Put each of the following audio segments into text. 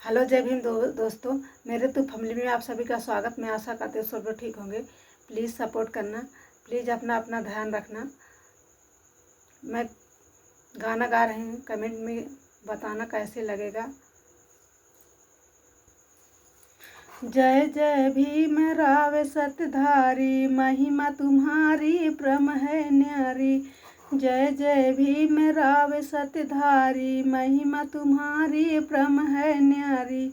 Hello जय भीम दोस्तों, मेरे तो फैमिली में आप सभी का स्वागत। मैं आशा करती हूँ सब लोग ठीक होंगे। प्लीज़ सपोर्ट करना, प्लीज़ अपना अपना ध्यान रखना। मैं गाना गा रही हूँ, कमेंट में बताना कैसे लगेगा। जय जय भीम राव सतधारी, महिमा तुम्हारी प्रम है न्यारी। जय जय भीम राव सतधारी, महिमा तुम्हारी प्रम है न्यारी।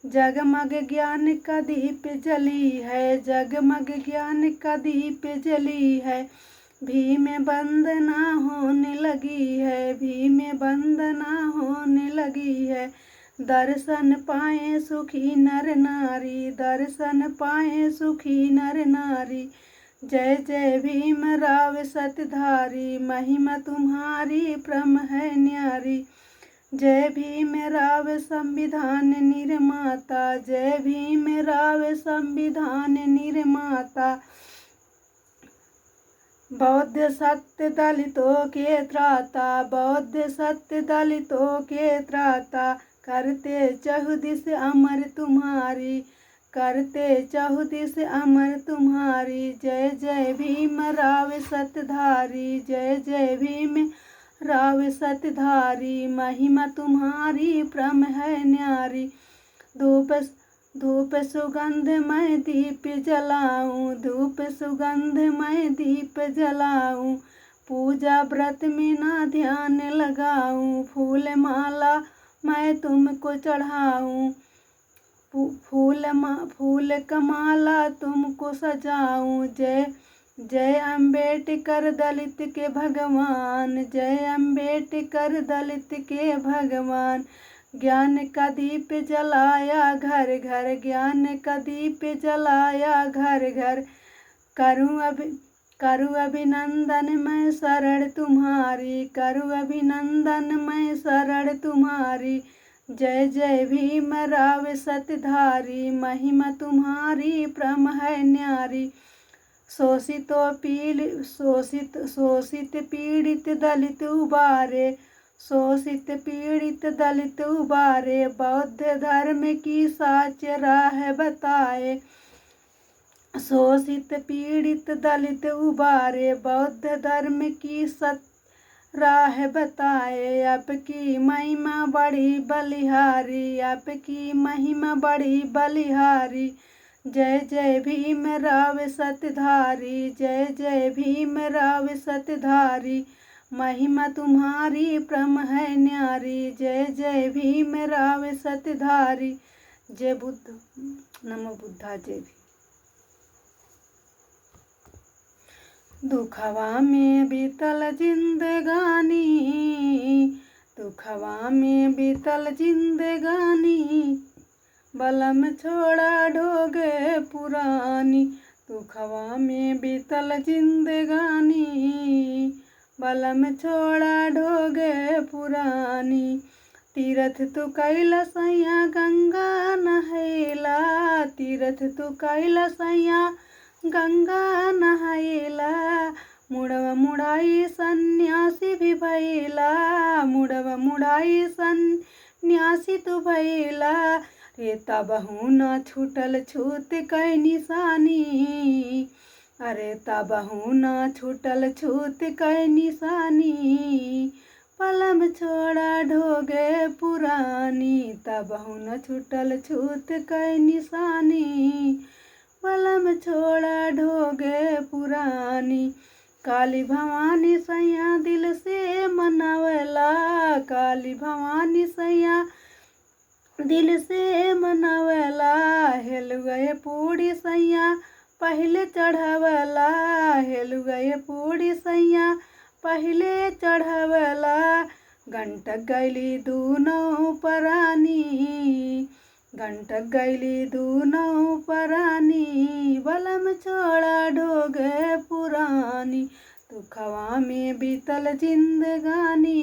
जगमग ज्ञान का दीप जली है, जगमग ज्ञान का दीप जली है। भीम वंदना होने लगी है, भीम वंदना होने लगी है। दर्शन पाए सुखी नर नारी, दर्शन पाए सुखी नर नारी। जय जय भीम राव सतधारी, महिमा तुम्हारी प्रम है न्यारी। जय भीम राव संविधान निर्माता, जय भीम राव संविधान निर्माता। बौद्ध सत्य दलितों के त्राता, बौद्ध सत्य दलितों के त्राता। करते चहुदिश अमर तुम्हारी, करते चहुदिश अमर तुम्हारी। जय जय भीम राव सतधारी, जय जय भीम राव सतधारी। महिमा तुम्हारी प्रम है न्यारी। धूप सुगंध मैं दीप जलाऊं, धूप सुगंध मैं दीप जलाऊं। पूजा व्रत में ना ध्यान लगाऊं, फूल माला मैं तुमको चढ़ाऊं। फूल का माला तुमको सजाऊं। जय जय अम्बेडकर दलित के भगवान, जय अम्बेडकर दलित के भगवान। ज्ञान का दीप जलाया घर घर, ज्ञान का दीप जलाया घर घर। करूँ अभिनंदन मैं शरण तुम्हारी, करूँ अभिनंदन मैं शरण तुम्हारी। जय जय भीम राव सतधारी, महिमा तुम्हारी प्रम है न्यारी। शोषित पीड़ित दलित उबारे, शोषित पीड़ित दलित उबारे। बौद्ध धर्म की साच राह बताए, शोषित पीड़ित दलित उबारे। बौद्ध धर्म की सत राह बताए। आपकी महिमा बड़ी बलिहारी, आपकी महिमा बड़ी बलिहारी। जय जय भीम राव सतधारी, जय जय भीम राव सतधारी। महिमा तुम्हारी प्रम है न्यारी। जय जय भीम राव सतधारी। जय बुद्ध, नमो बुद्धा। जय भीम। दुखवा में बीतल जिंदगानी, दुखवा में बीतल जिंदगानी। बलम छोड़ा ढोगे पुरानी, दुखवा में बीतल जिंदगानी। बलम छोड़ा ढोगे पुरानी। तीरथ तू कैला सैया गंगा नहैला, तीरथ तू कैला सैया गंगा नहैला। मुड़वा मुड़ाई सन्यासी भी भैला, मुड़वा मुड़ाई सन्यासी तू भैला। रे तबहू न छूटल छूत कै निशानी, अरे तबहू न छूटल छूत कै निशानी। पलम छोड़ा ढोगे पुरानी, तबहू न छूटल छूत कै निशानी। पलम छोड़ा ढोगे पुरानी। काली भवानी सैया दिल से मनावला, काली भवानी सैया दिल से मनावला। हेलुआ पूड़ी सैया पहले चढ़ावला, हेलुआ पूड़ी सैया पहले चढ़ावला। घंटक गैली दूनों परानी, घंटक गैली दूनों परानी। बलम छोड़ा ढोगे पुरानी, दुखवा में बीतल जिंदगानी।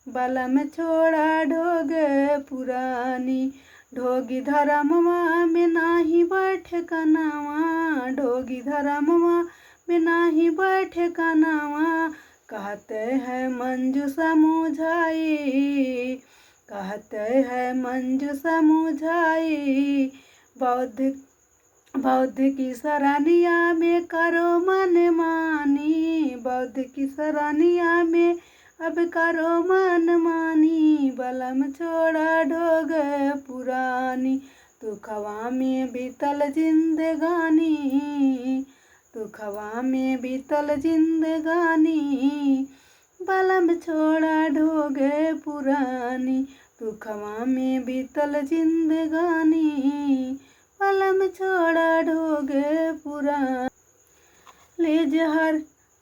बलम छोड़ा ढोगे पुरानी। ढोगी धर्मवा में नाही बैठे कनावा, ढोगी धर्मवा में नाही बैठे कनावा। कहते हैं मंजू समझाई, कहते हैं मंजू समुझाई, बौद्ध बौद्ध की सरानिया में करो मन मानी, बौद्ध की सरानिया में अब करो मन मानी, बलम छोड़ा ढोग पुरानी, दुखवा में बीतल जिंदगानी, दुखवा में बीतल जिंदगानी, बलम छोड़ा ढोग पुरानी, दुखवा में बीतल जिंदगानी, बलम छोड़ा ढोग पुरानी।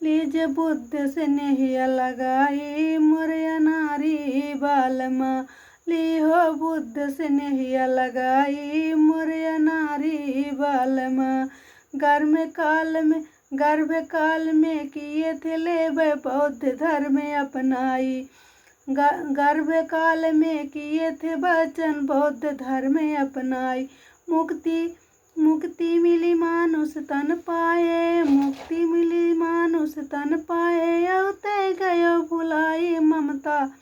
लीज बुद्ध से नहीं लगाई मोरे नारी बालमा, लीहो बुद्ध से नहीं लगाई मोरे नारी बालमा, गर्भ काल में किए थे लेबे बौद्ध धर्म अपनाई, गर्भ काल में किए थे वचन बौद्ध धर्म अपनाई, मुक्ति मिली मानुष तन पाए, मुक्ति मिली मानुष तन पाए, औते गयो भुलाई ममता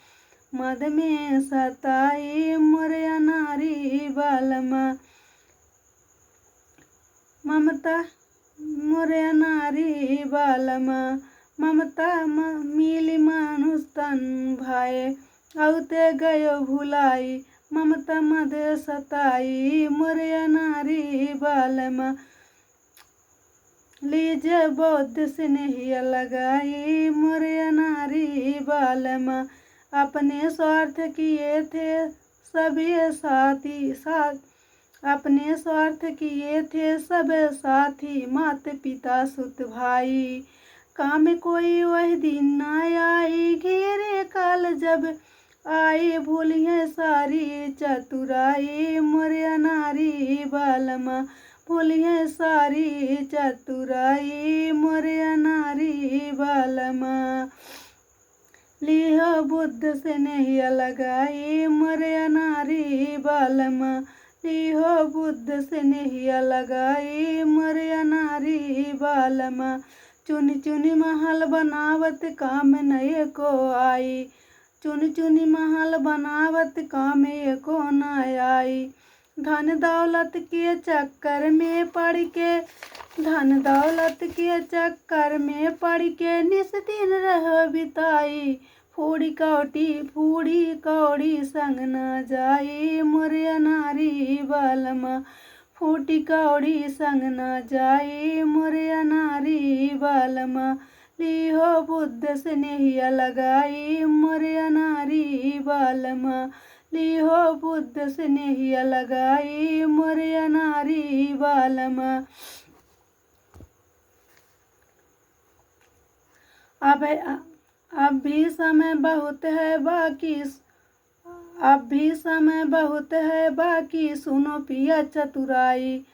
मद में सताई मोरे नारी बालमा, ममता मोरे नारी बालमा, ममता मिली मानुष तन भाए, औते गयो भुलाई ममता मद सताई मोरे नारी बालमा, लीज बौद्ध से नहीं लगाई मोरे नारी बालमा, अपने स्वार्थ किए थे सभी साथी साथ, अपने स्वार्थ किए थे सब साथी, मात पिता सुत भाई, काम कोई वह दिन न आई, घेरे काल जब आई, भूलिए सारी चतुराई मोरे नारी बालमा, भूलिए सारी चतुराई मोरे नारी बालमा, लीहो बुद्ध से नहीं लगाई मोरे नारी बालमा, लीहो बुद्ध से नहीं लगाई मोरे नारी बालमा, चुनी चुनी महल बनावत काम नए को आई, चुनी चुनी महल बनावत काम एको न आई, धन दौलत के चक्कर में पड़ के, धन दौलत के चक्कर में पड़ के निस दिन रह बिताई, फूड़ी कौड़ी संग न जाई मोरे नारी बालमा, फूटी कौड़ी संग न जाई मोरे नारी बालमा, लीहो बुद्ध से नहीं लगाई मोरे नारी बालमा, लीहो बुद्ध से नहीं लगाई मोरे नारी बालमा। अब भी समय बहुत है बाकी, अब भी समय बहुत है बाकी, सुनो पिया चतुराई,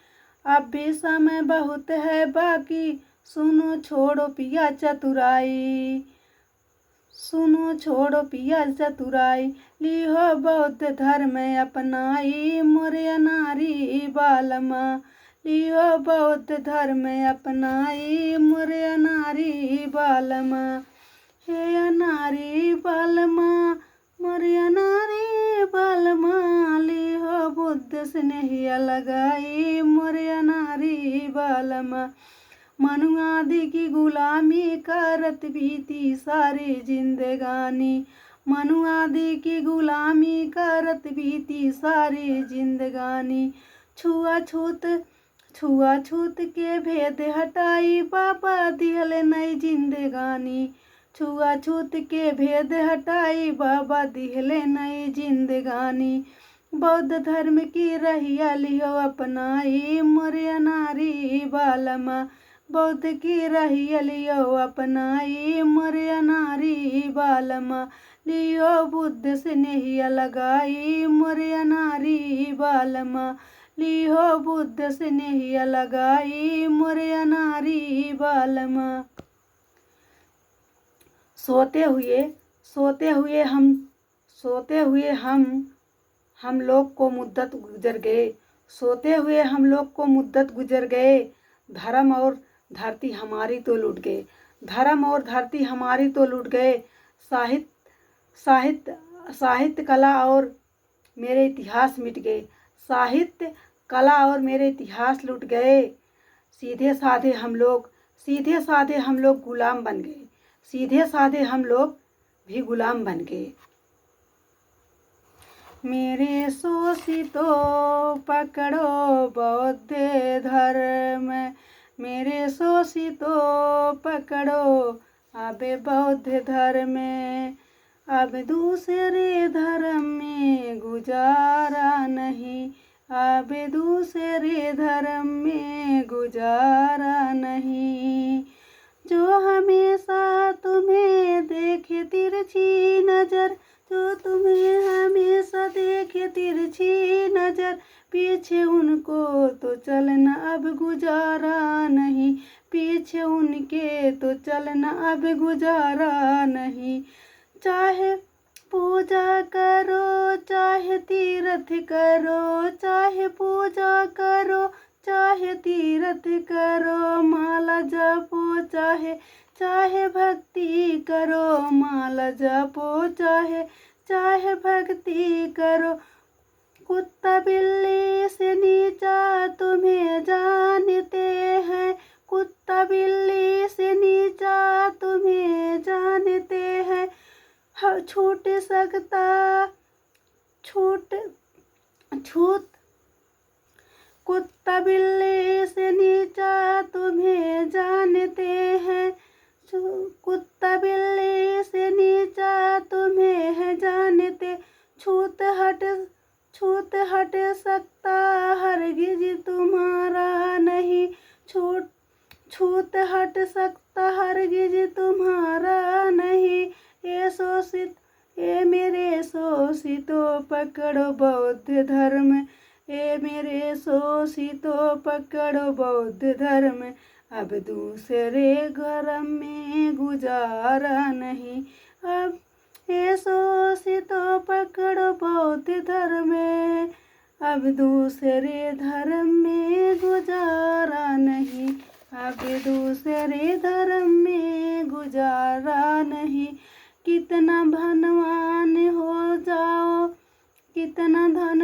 अब भी समय बहुत है बाकी, सुनो छोड़ो पिया चतुराई, सुनो छोड़ो पिया चतुराई, लीहो बौद्ध धर्म अपनाई मोरे नारी बालमा, लीहो बौद्ध धर्म अपनाई मोरे नारी बालमा, हे नारी बालमा मोरे नारी बालमा, लीहो बुद्ध से नहीं लगाई मोरे नारी बालमा, मनु आदि की गुलामी करत बीती सारी जिंदगानी, मनु आदि की गुलामी करत बीती सारी जिंदगानी, छुआछूत के भेद हटाई बाबा दिहल नई जिंदगानी, छुआछूत के भेद हटाई बाबा दिहले नई जिंदगानी, बौद्ध धर्म की रहिया लियो अपनाई मोरे नारी बालमा, बौद्ध की रहिया लियो अपनाई मोरे नारी बालमा, लियो बुद्ध से नहीं लगाई मोरे नारी बालमा, लियो बुद्ध से नहीं लगाई मोरे नारी बालमा। सोते हुए हम लोग को मुद्दत गुजर गए, सोते हुए हम लोग को मुद्दत गुजर गए, धर्म और धरती हमारी तो लूट गए, धर्म और धरती हमारी तो लूट गए, साहित्य कला और मेरे इतिहास मिट गए, साहित्य कला और मेरे इतिहास लुट गए। सीधे साधे हम लोग गुलाम बन गए, सीधे साधे हम लोग भी गुलाम बन गए। मेरे शोषितों पकड़ो बौद्ध धर्म, मेरे शोषितों पकड़ो अब बौद्ध धर्म, अब दूसरे धर्म में गुजारा नहीं, अब दूसरे धर्म में गुजारा नहीं। जो हमेशा तुम्हें देखे तिरछी नजर, जो तुम्हें हमेशा देखे तिरछी नजर, पीछे उनको तो चलना अब गुजारा नहीं, पीछे उनके तो चलना अब गुजारा नहीं। चाहे पूजा करो चाहे तीर्थ करो, चाहे पूजा करो चाहे तीर्थ करो, माला जपो चाहे भक्ति करो, माला जपो चाहे भक्ति करो। कुत्ता बिल्ली से नीचा तुम्हें जानते हैं, कुत्ता बिल्ली से नीचा तुम्हें जानते हैं। छूट कुत्ता बिल्ली से नीचा तुम्हें जानते हैं, कुत्ता बिल्ली से नीचा तुम्हें है जानते। छूत हट सकता हरगिज तुम्हारा नहीं, छूत हट सकता हरगिज तुम्हारा नहीं। ए मेरे शोषितों पकड़ो बौद्ध धर्म, ए मेरे शोषितों पकड़ो बौद्ध धर्म, अब दूसरे धर्म में गुजारा नहीं, अब ए शोषितों पकड़ो बौद्ध धर्म, अब दूसरे धर्म में गुजारा नहीं, अब दूसरे धर्म में गुजारा नहीं। कितना धनवान हो जाओ, कितना धनवान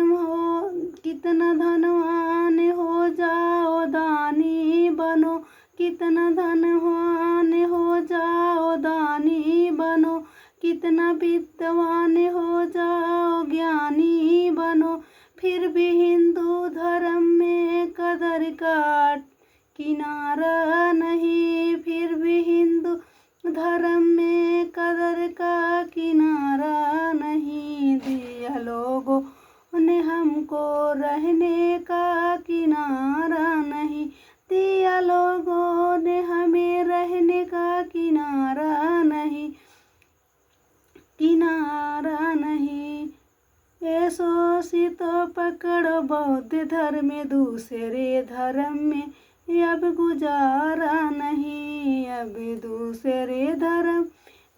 हो जाओ दानी बनो, कितना धनवान हो जाओ दानी बनो, कितना विद्वान हो जाओ ज्ञानी बनो, फिर भी हिंदू धर्म में कदर का किनारा नहीं, फिर भी हिंदू धर्म में कदर का किनारा नहीं। दिया लोगों ने हमको रहने का किनारा नहीं, दिया लोगों ने हमें रहने का किनारा नहीं, किनारा नहीं। ए शोषितों पकड़ो बौद्ध धर्म, दूसरे धर्म में अब गुजारा नहीं, अब दूसरे धर्म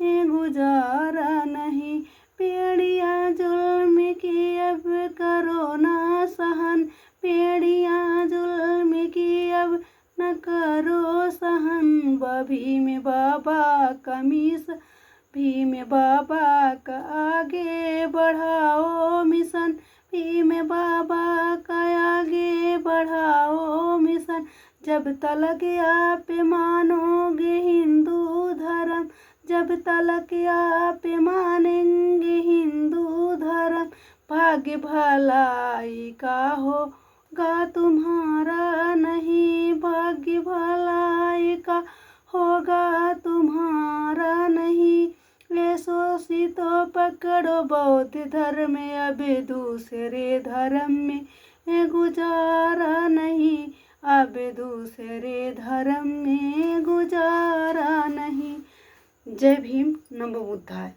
में गुजारा नहीं। पेड़ियाँ जुल्म की अब करो ना सहन, पेड़ियाँ जुल्म की अब न करो सहन। भीम बाबा का मिशन, भीम बाबा का आगे बढ़ाओ मिशन, भीम बाबा का आगे बढ़ाओ मिशन। जब तलक आप मानोगे हिंदू धर्म, जब तलक आप मानेंगे हिंदू धर्म, भाग्य भलाई का होगा तुम्हारा नहीं, भाग्य भलाई का होगा तुम्हारा नहीं। ले शोषितों पकड़ो बौद्ध धर्म, अब दूसरे धर्म में गुजारा नहीं, अब दूसरे धर्म में गुजारा नहीं। जय भीम, नमो बुद्धाय।